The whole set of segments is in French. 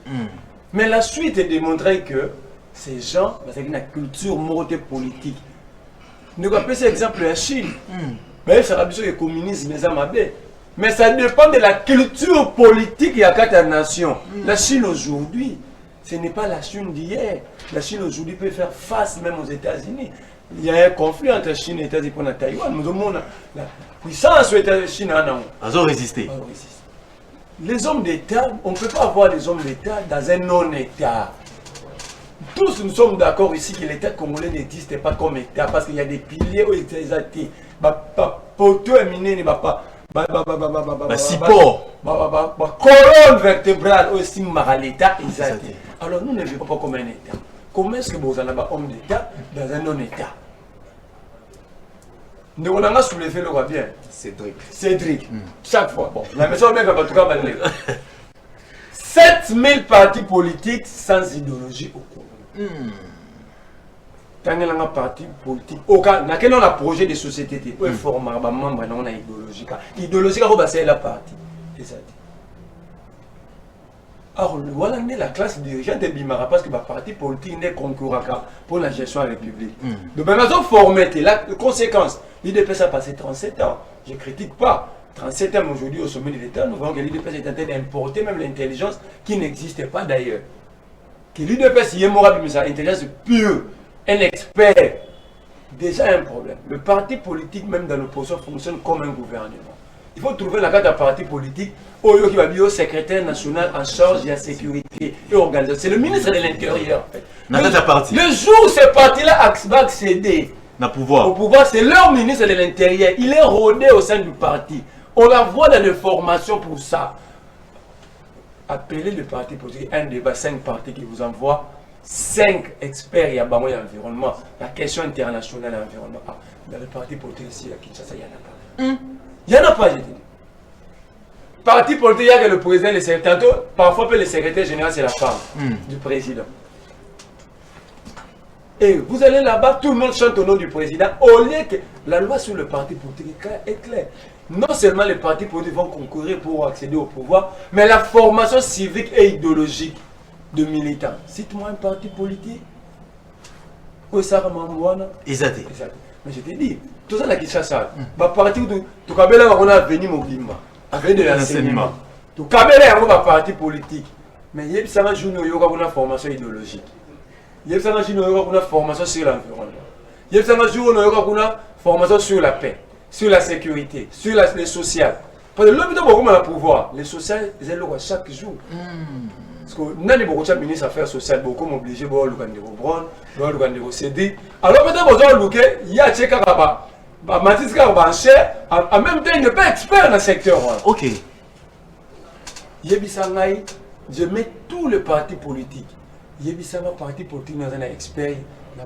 société. Mais la suite est démontré que ces gens, parce qu'ils ont une culture morale politique. Nous avons pris cet exemple la Chine. Mais ça a besoin de communisme, mais ça dépend de la culture politique et à quatre nations. La Chine aujourd'hui, ce n'est pas la Chine d'hier. La Chine aujourd'hui peut faire face même aux États-Unis. Il y a un conflit entre la Chine et les États-Unis pour Taïwan. Nous avons la puissance de la Chine. Ils ont résisté. Les hommes d'État, on ne peut pas avoir des hommes d'État dans un non-État. Tous nous sommes d'accord ici que l'État congolais n'existe pas comme État parce qu'il y a des piliers où il y a des colonne vertébrale aussi l'État. Alors nous ne vivons pas comme un État. Comment est-ce que vous avez un homme d'État dans un non-État? Nous avons soulevé le roi bien. Cédric. Chaque fois. Bon, la maison même en tout cas, 7000 partis politiques sans idéologie au Congo. Tant qu'il y a un parti politique, au cas où on a un projet de société, on forme un membre dans une idéologie. Idéologie, c'est la partie. Alors, voilà la classe dirigeante de Bimara parce que le parti politique n'est concurrent pour la gestion de la République. Donc, maintenant, ils ont formé la conséquence. L'IDPS a passé 37 ans. Je ne critique pas. 37 ans aujourd'hui au sommet de l'État, nous voyons que l'IDPS est en train d'importer même l'intelligence qui n'existait pas d'ailleurs. Que l'IDPS y est moral, mais sa intelligence pure, un expert. Déjà un problème. Le parti politique, même dans l'opposition, fonctionne comme un gouvernement. Il faut trouver la carte d'un parti politique qui va être secrétaire national en charge de la sécurité et organisation. C'est le ministre de l'Intérieur. En fait. Le jour où ce parti-là va accéder au pouvoir, c'est leur ministre de l'Intérieur. Il est rodé au sein du parti. On la voit dans les formations pour ça. Appelez le parti politique, un débat, 5 partis qui vous envoient 5 experts et environnement. La question internationale et environnement. Dans le parti politique ici, à Kinshasa, il n'y en a pas. Il n'y en a pas, j'ai dit. Parti politique, il y a que le président, le secrétaire, parfois le secrétaire général, c'est la femme du président. Et vous allez là-bas, tout le monde chante au nom du président, au lieu que la loi sur le parti politique est claire. Non seulement les partis politiques vont concourir pour accéder au pouvoir, mais la formation civique et idéologique de militants. Cite-moi un parti politique. Où est-ce Exact. Mais je te dis, tout ça, c'est ça. Parti où tu as venu Mobimba, avec de l'enseignement. Tu as un parti politique. Mais il y a une formation idéologique. Il y a une formation sur l'environnement. Il y a une formation sur la paix, sur la sécurité, sur le social. Parce que l'homme beaucoup de pouvoir. Le social, c'est chaque jour. Parce que nous avons beaucoup de ministres des Affaires sociales, beaucoup obligés de voir le Brun, le CD. Alors maintenant, il y a des gens Mathis Garbanché, en même temps, il n'est pas expert dans le secteur. Ok. Je mets tous les partis politiques. Il y a des partis politiques dans un expert,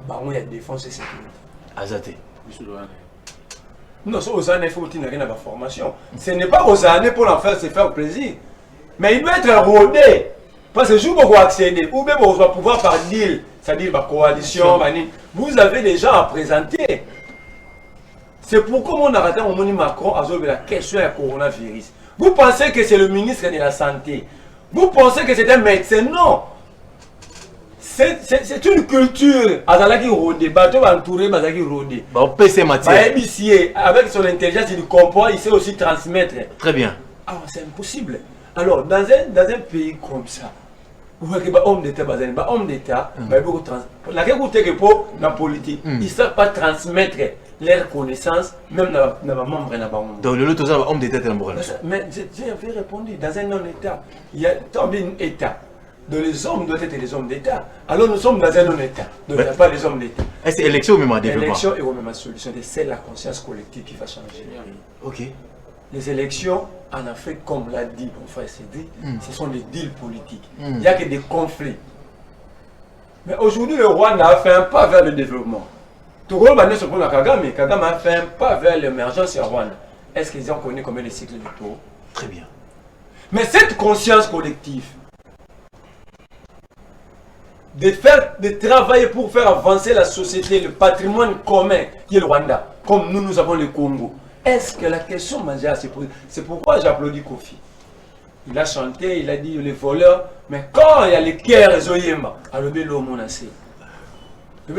dans la défense et sécurité. Azaté. Non, aux années, il faut qu'il y ait une formation. Ce n'est pas aux années pour l'en faire se faire plaisir. Mais il doit être rodé. Parce que je vais accéder, ou même on va pouvoir par deal, c'est-à-dire par coalition, vous avez des gens à présenter. C'est pourquoi on a raté au moment Macron à la question du coronavirus. Vous pensez que c'est le ministre de la Santé. Vous pensez que c'est un médecin. Non. C'est une culture. Avec son intelligence, il comprend, il sait aussi transmettre. Très bien. Alors c'est impossible. Alors dans un pays comme ça, vous voyez que homme d'État, la politique, ils ne savent pas transmettre leurs connaissances, même dans les membres de la banque. Donc le tout homme d'État est un bon. Mais j'ai répondu, dans un non-État, il y a tant un État. Donc les hommes doivent être les hommes d'État. Alors nous sommes dans un non-État. Donc il n'y a pas les hommes d'État. Est-ce que l'élection ou même un développement? L'élection est même une solution. C'est la conscience collective qui va changer. Ok. Les élections en Afrique, comme l'a dit mon frère Cédric, ce sont des deals politiques. Il n'y a que des conflits. Mais aujourd'hui, le Rwanda a fait un pas vers le développement. Togo Bandé se prend à Kagame. Kagame a fait un pas vers l'émergence au Rwanda. Est-ce qu'ils ont connu combien de cycles de tour? Très bien. Mais cette conscience collective, de travailler pour faire avancer la société, le patrimoine commun qui est le Rwanda, comme nous avons le Congo. Est-ce que la question majeure s'est posée? C'est pourquoi j'applaudis Kofi. Il a chanté, il a dit les voleurs. Mais quand il y a les cœurs, ils ont yéma. Alors, l'homme, on a assez. Le